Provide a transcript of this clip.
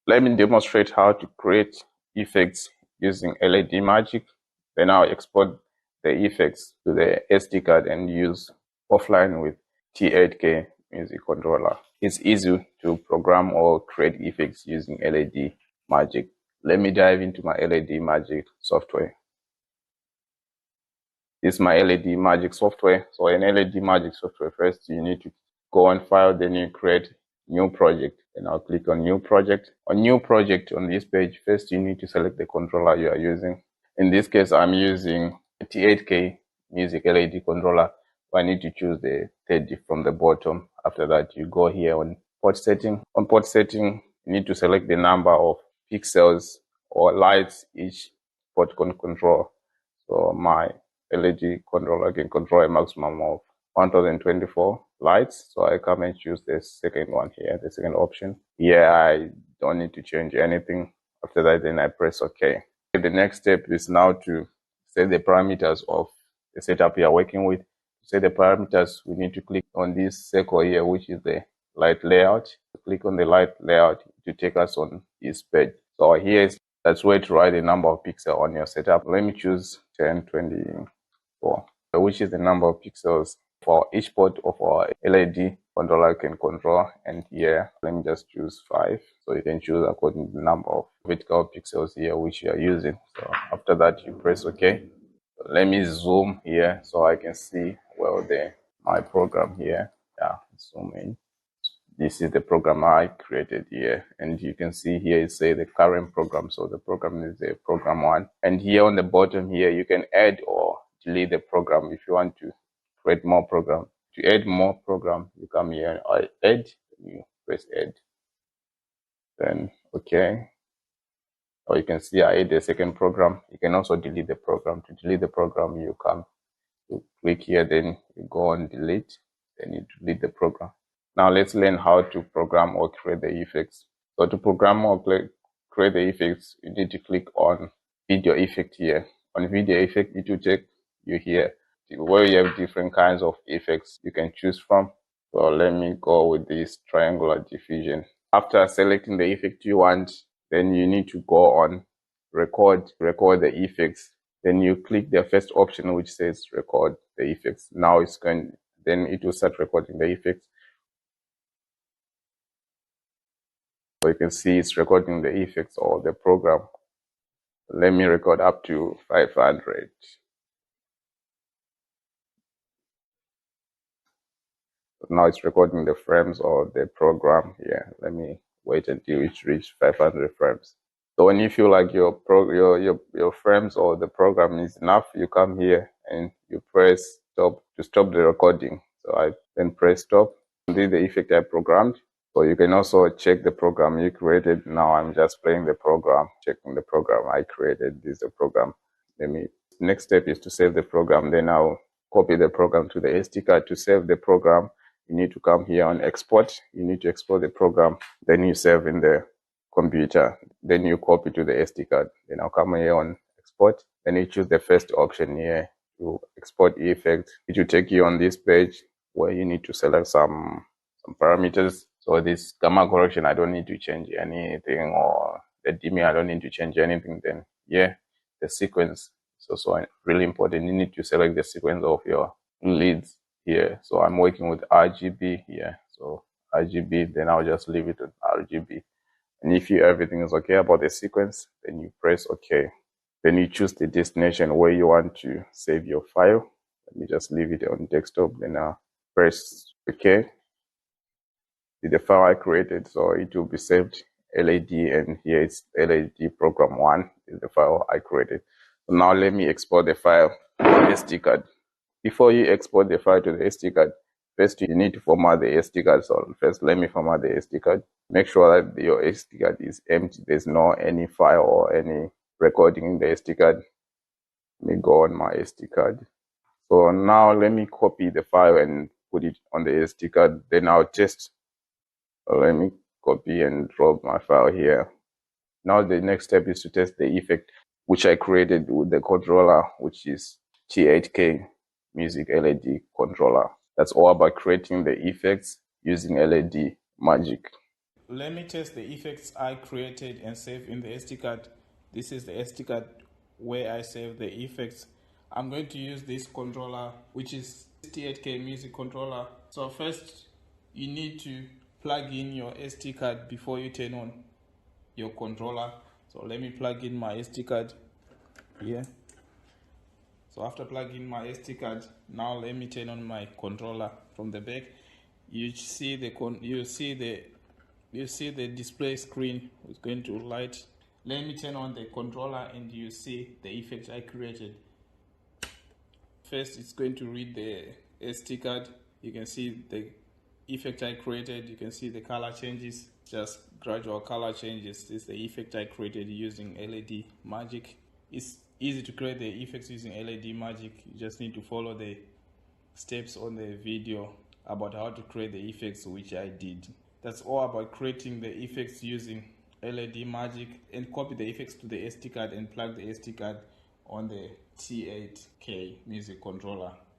Let me demonstrate how to create effects using LEDMagic. Then I'll export the effects to the SD card and use offline with T8K music controller. It's easy to program or create effects using LEDMagic. Let me dive into my LEDMagic software. This is my LEDMagic software. So in LEDMagic software, first you need to go on File, then you create new project. And I'll click on new project. On new project on this page, first you need to select the controller you are using. In this case, I'm using a T8K music LED controller. I need to choose the 30 from the bottom. After that, you go here on port setting. On port setting, you need to select the number of pixels or lights each port can control. So my LED controller can control a maximum of 1024 lights. So I come and choose the second one here, the second option. Here I don't need to change anything. After that, then I press OK. The next step is now to set the parameters of the setup you are working with. To set the parameters, we need to click on this circle here, which is the light layout. Click on the light layout to take us on this page. So here is that's where to write the number of pixels on your setup. Let me choose 1024, which is the number of pixels for each port of our LED controller can control. And here, let me just choose 5. So you can choose according to the number of vertical pixels here which you are using. So after that, you press OK. So let me zoom here so I can see well my program here. Yeah, zoom in. This is the program I created here, and you can see here it says the current program. So the program is the program 1, and here on the bottom here you can add or delete the program if you want to create more program. To add more program, you come here and add, you press add, then okay. Or you can see I add the second program. You can also delete the program. To delete the program, you come, you click here, then you go on delete, then you delete the program. Now let's learn how to program or create the effects. So to program or create the effects, you need to click on video effect here. On video effect, it will take you here where you have different kinds of effects you can choose from. So let me go with this triangular diffusion. After selecting the effect you want, then you need to go on record the effects. Then you click the first option which says record the effects. Now then it will start recording the effects. So you can see it's recording the effects or the program. Let me record up to 500. So now it's recording the frames or the program here. Let me wait until it reaches 500 frames. So when you feel like your frames or the program is enough, you come here and you press stop to stop the recording. So I then press stop. This is the effect I programmed. So you can also check the program you created. Now I'm just playing the program, checking the program I created. This is the program. Next step is to save the program. Then I'll copy the program to the SD card. To save the program, you need to come here on export. You need to export the program. Then you save in the computer. Then you copy to the SD card. Then I'll come here on export. Then you choose the first option here to export effect. It will take you on this page where you need to select some parameters. So this gamma correction, I don't need to change anything, or the dimming, I don't need to change anything. Then the sequence is also really important. You need to select the sequence of your leads here. So I'm working with RGB here. So RGB, then I'll just leave it at RGB. And if everything is okay about the sequence, then you press OK. Then you choose the destination where you want to save your file. Let me just leave it on desktop. Then I'll press OK. The file I created, so it will be saved LED, and here it's LED program 1 is the file I created. So now let me export the file to the SD card. Before you export the file to the SD card, first you need to format the SD card. So first let me format the SD card. Make sure that your SD card is empty. There's no any file or any recording in the SD card. Let me go on my SD card. So now let me copy the file and put it on the SD card. Then I'll test. Let me copy and drop my file here. Now the next step is to test the effect which I created with the controller, which is T8K music LED controller. That's all about creating the effects using LEDMagic. let me test the effects I created and save in the SD card. This is the SD card where I save the effects. I'm going to use this controller, which is T8K music controller. So first you need to plug in your SD card before you turn on your controller. So let me plug in my SD card here. So after plugging my SD card, now let me turn on my controller from the back. You see the display screen is going to light. Let me turn on the controller and you see the effect I created. First, it's going to read the SD card. You can see the effect I created. You can see the color changes, just gradual color changes. This is the effect I created using LEDMagic. It's easy to create the effects using LEDMagic. You just need to follow the steps on the video about how to create the effects, which I did. That's all about creating the effects using LEDMagic, and copy the effects to the SD card and plug the SD card on the T8K music controller.